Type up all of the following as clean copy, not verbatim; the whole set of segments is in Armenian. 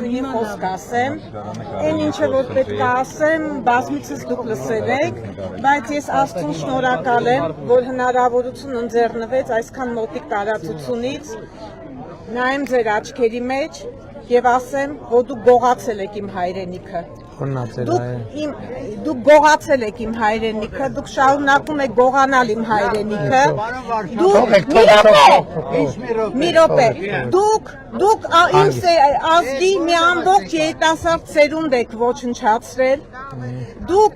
մի խոսք ասեմ, այն ինչը որ պետք է ասեմ, բազմիցս դուք լսել եք, բայց ես Աստծուն շնորհակալ եմ, որ հնարավորություն ընձեռնվեց այսքան մոտիկ տարածությունից նայեմ ձեր աչքերի մեջ եւ ասեմ, որ դուք գողացել եք իմ հայրենիքը։ Դուք գողացել եք իմ հայրենիքը, դուք շարունակում եք գողանալ իմ հայրենիքը, մի րոպե, դուք իմ ազգի մի ամբողջ երիտասարդ սերունդ եք ոչնչացրել, դուք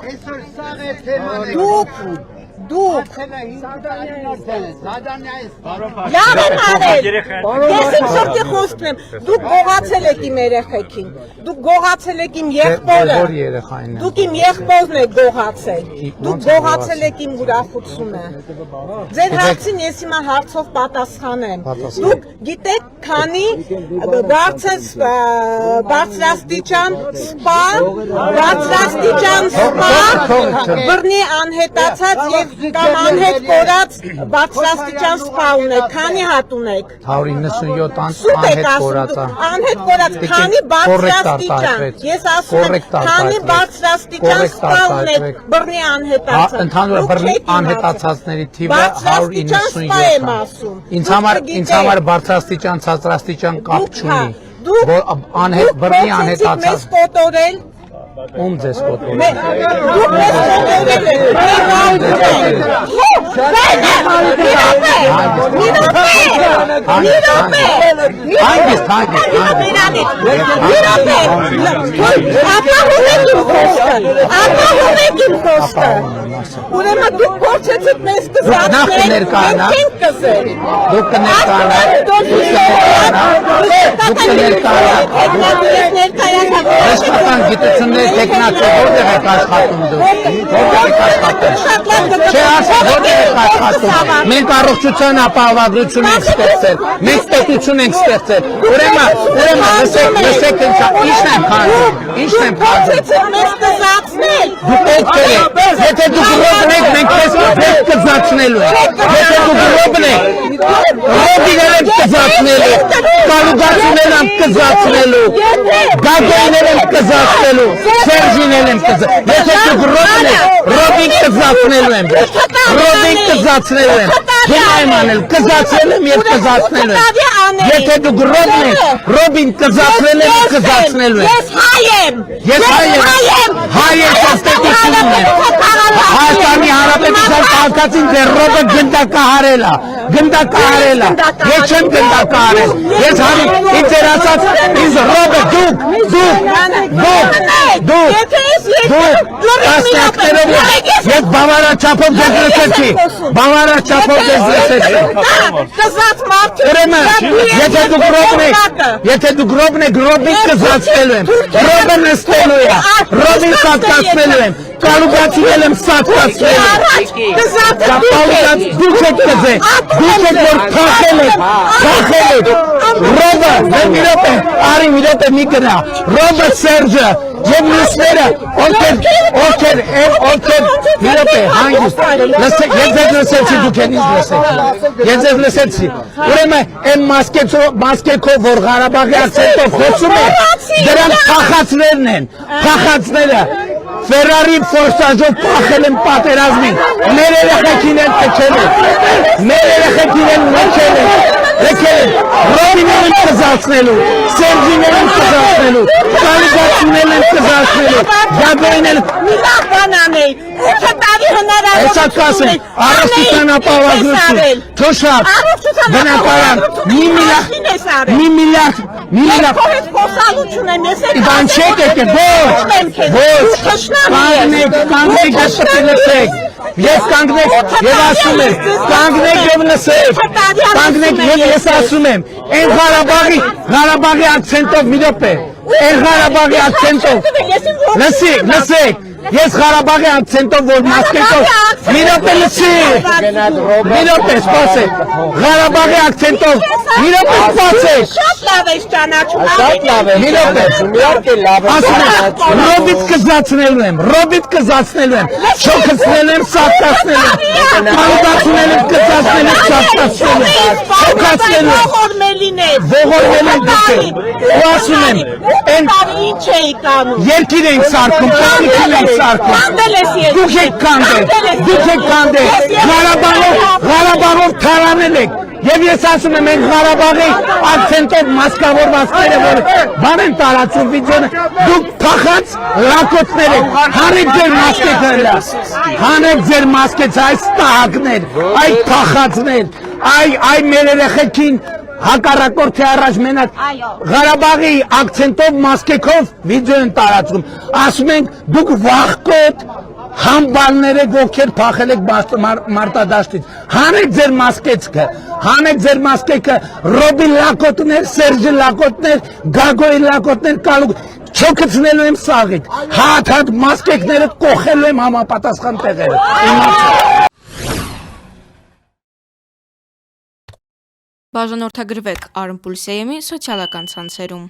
լավ եմ արել, ես իմ սրտի խոսքն եմ, դուք գողացել եք իմ երեխեքին, դուք գողացել եք իմ եղբորը, դուք իմ եղբորն եք գողացել, դուք գողացել եք իմ ուրախությունը, ձեր հարցին ես հիմա հարցով պատասխանեմ, դուք գիտեք քանի բարձրաստիճան սպա, բռնի անհետացած և կամ անհետ կորած բարձրաստիճան սպա ունեք, քանի հատ ունեք? 197 անհետ կորած, քանի բարձրաստիճան, ես ասում եմ, քանի բարձրաստիճան սպա ունեք բռնի անհետացած? Ընդհանուր բռնի անհետացածների թիվը 197 ինձ համար բարձրաստիճան, ցածրաստիճան կապ չունի, բռնի անհետացած Ում ձեզ կոտորել Դուք մեզ կոտորել եք Ուրեմն դուք փորձեցիք մեզ կզատնել, մենք չենք կզել Դուք կներկայանաք Տեքնացը որտեղ եք աշխատում դուք, որտեղ եք աշխատում, չէ ասա որտեղ եք աշխատում, մենք առողջության ապահովագրություն ենք ստեղծել, մենք պետություն ենք ստեղծել, ուրեմն լսեք ինչն եմ քանդում, դուք պետք է, եթե դուք ռոբն եք, մենք քեզ պետք կզացնելու ենք, եթե դուք ռոբն եք, ռոբիներ ենք կզացնելու, կալուգացուներ ենք կզացնելու, գագոյներ ենք կզացնելու, Սերժինել եմ կզացնելու, եթե դուք ռոբն եք, ռոբին կզացնելու եմ, ռոբին կզացնելու եմ, գնա եմ անել, կզացնել եմ և կզացնելու եմ, եթե դուք ռոբն եք, ռոբին կզացնել եմ, կզացնելու եմ, ես հայ եմ, հայ եք աստետությունում եմ, Հայաստանի Հանրապետության քաղաքացին դե ռոբը գնդակահարել է, ես չեմ գնդակահարել, ես հանիք, ինձ էր ասած, ինձ ռոբը դուք, տասնյակներով ես բավարարչափով ձեզ լսեցի, եթե դուք ռոբն եք, ռոբին կզացնելու եմ, ռոբը նստելու է, ռոբին սատկացնելու եմ, կալուգացնել եմ սատկացնելու, դուք եք կզե, դուք եք որ թախել եք, ռոբը, մի րոպե մի գնա, ռոբը Սերջը, և մյուսները, ովքեր, մի րոպե, հանգիստ, ես ձեզ լսեցի, դուք են ինձ լսեցի, ես ձեզ լսեցի, ուրեմն են մասկեքով, որ Ղարաբաղի ակցենտով խոսում են, դրանք փախածներն են, փախածները, Ֆերարի ֆորսաժով պախել են պատերազմին, մեր երեխեքին են տչել են, մեր երեխեքին են մեջել են, եկել են, ռոբիներ են կզացնելու, սերժիներ են կզացնելու, կալիգացուներ են կզացնելու, գագոյն են, մի լավ բան անել, 8 տարի հնարավորություն ունենք, առողջության ապահովագրություն, թոշակ, բնակարան, մի միլիարդ, Քո խոսալություն եմ ես էլ բան չեք եկել, ոչ, կանգնեք ասպետի լսեք, ես կանգնեք և ասում եմ, կանգնեք և լսեք, կանգնեք և ես ասում եմ, են Ղարաբաղի ակցենտով մի րոպե, են Ղարաբաղի ակցենտով, լսեք, Ես Ղարաբաղի ակցենտով որ մասկետով մի րոպե լսի մի րոպե սպասեք Ղարաբաղի ակցենտով մի րոպե սպասեք Շատ լավ ես ճանաչում մի րոպե ասում եմ ռոբիտ կզացնելու եմ շոքացնելու եմ սատկացնելու եմ կանուտացնելու եմ կզացնելու եմ սատկացնելու եմ շոքացնելու եմ ողորմելին դուք ու ասում եմ Ինչ էի կանում երկիր ենք սարքում պետքին ենք սարքում Կանդել ես ես դուք եք կանդել Ղարաբաղով թարանել եք եւ ես ասում եմ մենք Ղարաբաղի ակցենտով մասկավորվածները որ բան են տարածում վիդեոն դուք փախած լակոտներ եք հանեք ձեր մասկեց այս տահակներ այդ փախածներ այ մեր երեխեքին հակառակորդի առաջ մենակ Ղարաբաղի ակցենտով մասկեքով վիդեո են տարածում ասում ենք դուք վախկոտ համբալներ եք ովքեր փախել եք մարտադաշտից հանեք ձեր մասկեքը Ռոբի լակոտներ Սերժի լակոտներ Գագոյի լակոտներ կալուկ չոքցնելու եմ սաղիկ հատ մասկեքները կոխելու եմ համապատասխան տեղերը Բաժանորդագրվեք Արմպուլսիայեմի սոցիալական ցանցերում